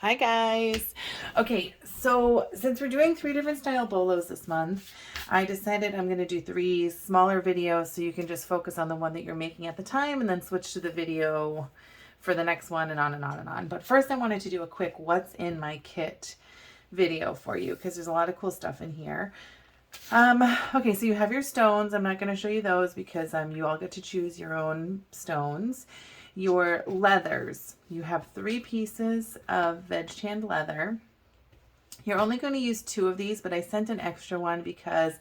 Hi guys. Okay, so since we're doing 3 different style bolos this month, I decided I'm going to do 3 smaller videos so you can just focus on the one that you're making at the time and then switch to the video for the next one and on and on and on. But first I wanted to do a quick what's in my kit video for you because there's a lot of cool stuff in here. Okay, so you have your stones. I'm not going to show you those because you all get to choose your own stones. Your leathers. You have 3 pieces of veg tanned leather. You're only going to use 2 of these, but I sent an extra one because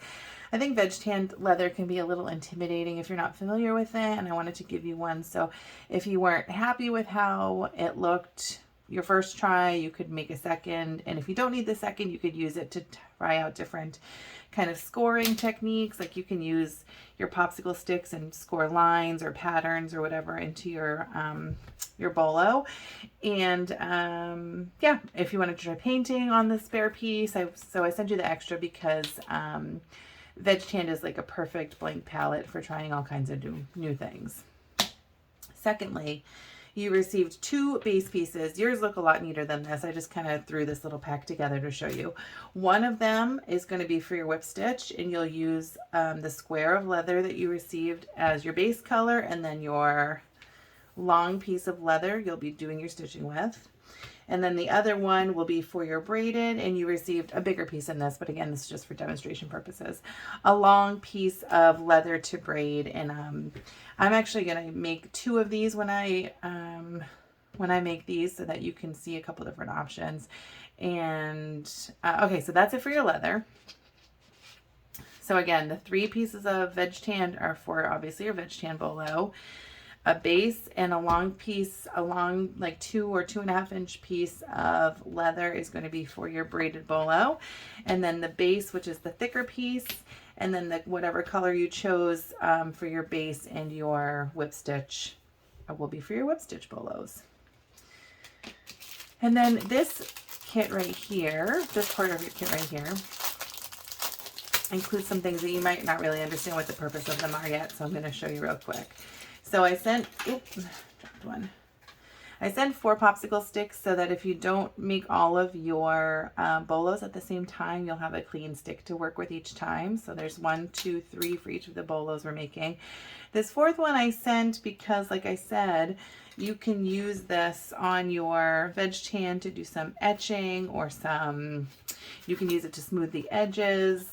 I think veg tanned leather can be a little intimidating if you're not familiar with it, and I wanted to give you one. So if you weren't happy with how it looked your first try, you could make a second, and if you don't need the second, you could use it to try out different kind of scoring techniques. Like you can use your popsicle sticks and score lines or patterns or whatever into your bolo. And yeah, if you wanted to try painting on the spare piece, so I sent you the extra because veg tanned is like a perfect blank palette for trying all kinds of new things. Secondly, you received 2 base pieces. Yours look a lot neater than this. I just kind of threw this little pack together to show you. One of them is going to be for your whip stitch, and you'll use the square of leather that you received as your base color, and then your long piece of leather you'll be doing your stitching with. And then the other one will be for your braided, and you received a bigger piece in this, but again, this is just for demonstration purposes. A long piece of leather to braid, and I'm actually going to make 2 of these when I make these so that you can see a couple different options. And okay, so that's it for your leather. So again, the 3 pieces of veg tan are for obviously your veg tan bolo. A base and a long piece, a long like 2 or 2.5 inch piece of leather is going to be for your braided bolo. And then the base, which is the thicker piece, and then the whatever color you chose for your base and your whip stitch will be for your whip stitch bolos. And then this kit right here, this part of your kit right here, includes some things that you might not really understand what the purpose of them are yet, so I'm going to show you real quick. So I sent, dropped one. I sent 4 popsicle sticks so that if you don't make all of your bolos at the same time, you'll have a clean stick to work with each time. So there's 1, 2, 3 for each of the bolos we're making. This 4th one I sent because, like I said, you can use this on your veg tan to do some etching or you can use it to smooth the edges.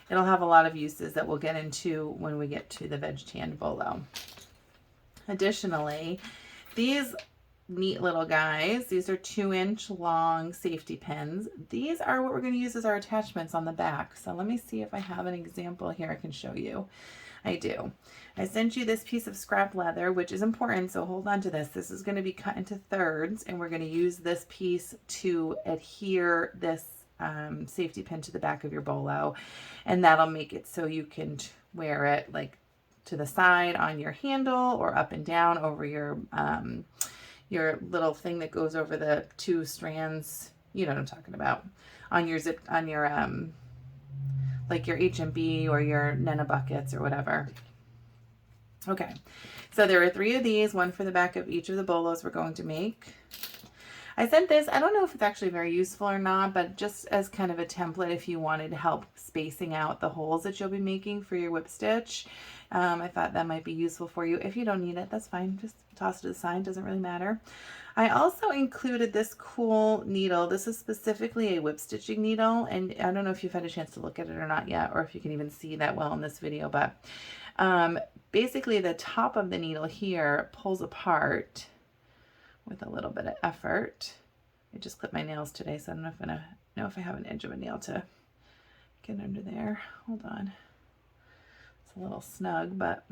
It'll have a lot of uses that we'll get into when we get to the veg tan bolo. Additionally, these neat little guys, these are 2-inch long safety pins. These are what we're going to use as our attachments on the back. So let me see if I have an example here I can show you. I do. I sent you this piece of scrap leather, which is important, so hold on to this. This is going to be cut into thirds, and we're going to use this piece to adhere this safety pin to the back of your bolo, and that'll make it so you can wear it like to the side on your handle or up and down over your little thing that goes over the 2 strands. You know what I'm talking about. On your zip, on your like your HMB or your Nena buckets or whatever. Okay, so there are 3 of these, 1 for the back of each of the bolos we're going to make. I sent this, I don't know if it's actually very useful or not, but just as kind of a template if you wanted help spacing out the holes that you'll be making for your whip stitch. I thought that might be useful for you. If you don't need it, that's fine. Just toss it to the side, doesn't really matter. I also included this cool needle. This is specifically a whip stitching needle, and I don't know if you've had a chance to look at it or not yet, or if you can even see that well in this video, but basically the top of the needle here pulls apart with a little bit of effort. I just clipped my nails today, so I don't know if I have an edge of a nail to get under there. Hold on. It's a little snug, but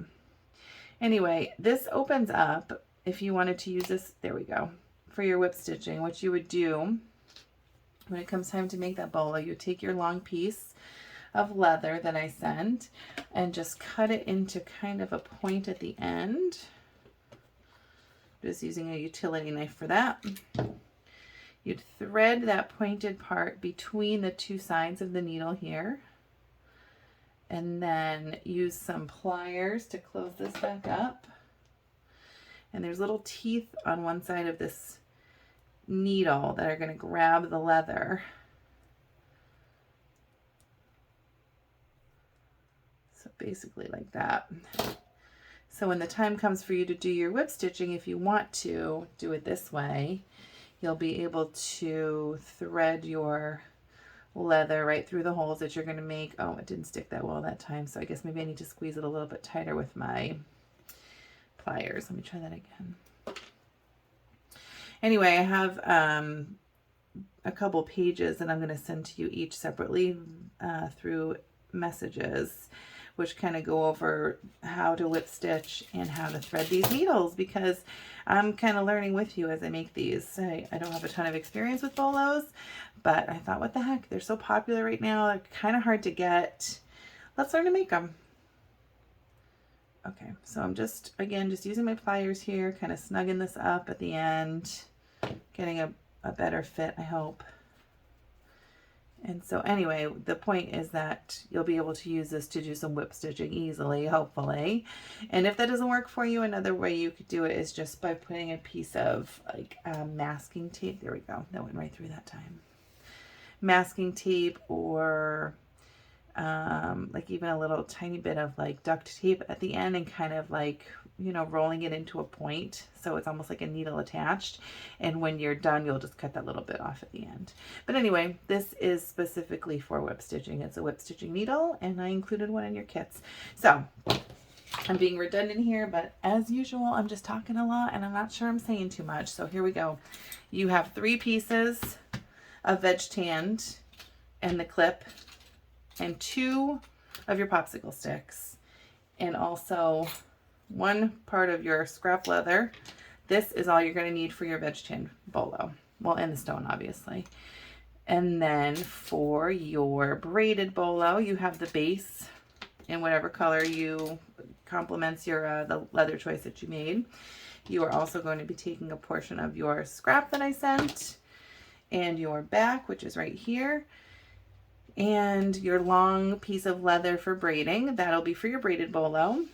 anyway, this opens up if you wanted to use this, there we go, for your whip stitching. What you would do when it comes time to make that bolo, you take your long piece of leather that I sent and just cut it into kind of a point at the end. Just using a utility knife for that. You'd thread that pointed part between the 2 sides of the needle here, and then use some pliers to close this back up. And there's little teeth on one side of this needle that are going to grab the leather. So basically like that. So when the time comes for you to do your whip stitching, if you want to do it this way, you'll be able to thread your leather right through the holes that you're going to make. Oh, it didn't stick that well that time, so I guess maybe I need to squeeze it a little bit tighter with my pliers. Let me try that again. Anyway, I have a couple pages that I'm going to send to you each separately through messages, which kind of go over how to whip stitch and how to thread these needles, because I'm kind of learning with you as I make these. I don't have a ton of experience with bolos, but I thought, what the heck, they're so popular right now, they're kind of hard to get. Let's learn to make them. Okay, so I'm just using my pliers here, kind of snugging this up at the end, getting a better fit, I hope. And so anyway, the point is that you'll be able to use this to do some whip stitching easily, hopefully. And if that doesn't work for you, another way you could do it is just by putting a piece of like masking tape. There we go. That went right through that time. Masking tape, or like even a little tiny bit of like duct tape at the end, and kind of like, you know, rolling it into a point so it's almost like a needle attached, and when you're done you'll just cut that little bit off at the end. But anyway, this is specifically for whip stitching. It's a whip stitching needle, and I included one in your kits. So I'm being redundant here, but as usual I'm just talking a lot and I'm not sure I'm saying too much. So here we go. You have 3 pieces of veg tanned and the clip, and 2 of your popsicle sticks, and also 1 part of your scrap leather. This is all you're going to need for your veg tan bolo. Well, and the stone, obviously. And then for your braided bolo, you have the base in whatever color you complements your the leather choice that you made. You are also going to be taking a portion of your scrap that I sent, and your back, which is right here, and your long piece of leather for braiding. That'll be for your braided bolo.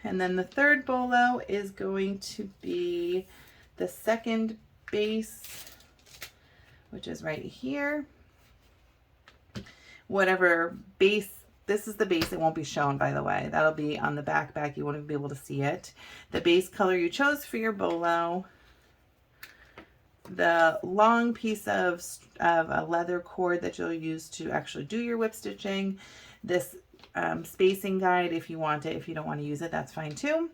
And then the third bolo is going to be the second base, which is right here. Whatever base, this is the base. It won't be shown, by the way. That'll be on the back. You won't be able to see it. The base color you chose for your bolo, the long piece of a leather cord that you'll use to actually do your whip stitching, this spacing guide if you want it. If you don't want to use it, that's fine too.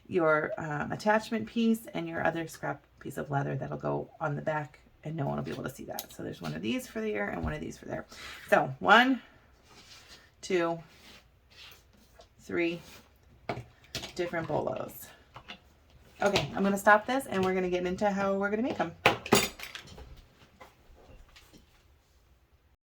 Your attachment piece, and your other scrap piece of leather that'll go on the back, and no one will be able to see that. So there's one of these for there and one of these for there. So 1, 2, 3 different bolos. Okay, I'm going to stop this and we're going to get into how we're going to make them.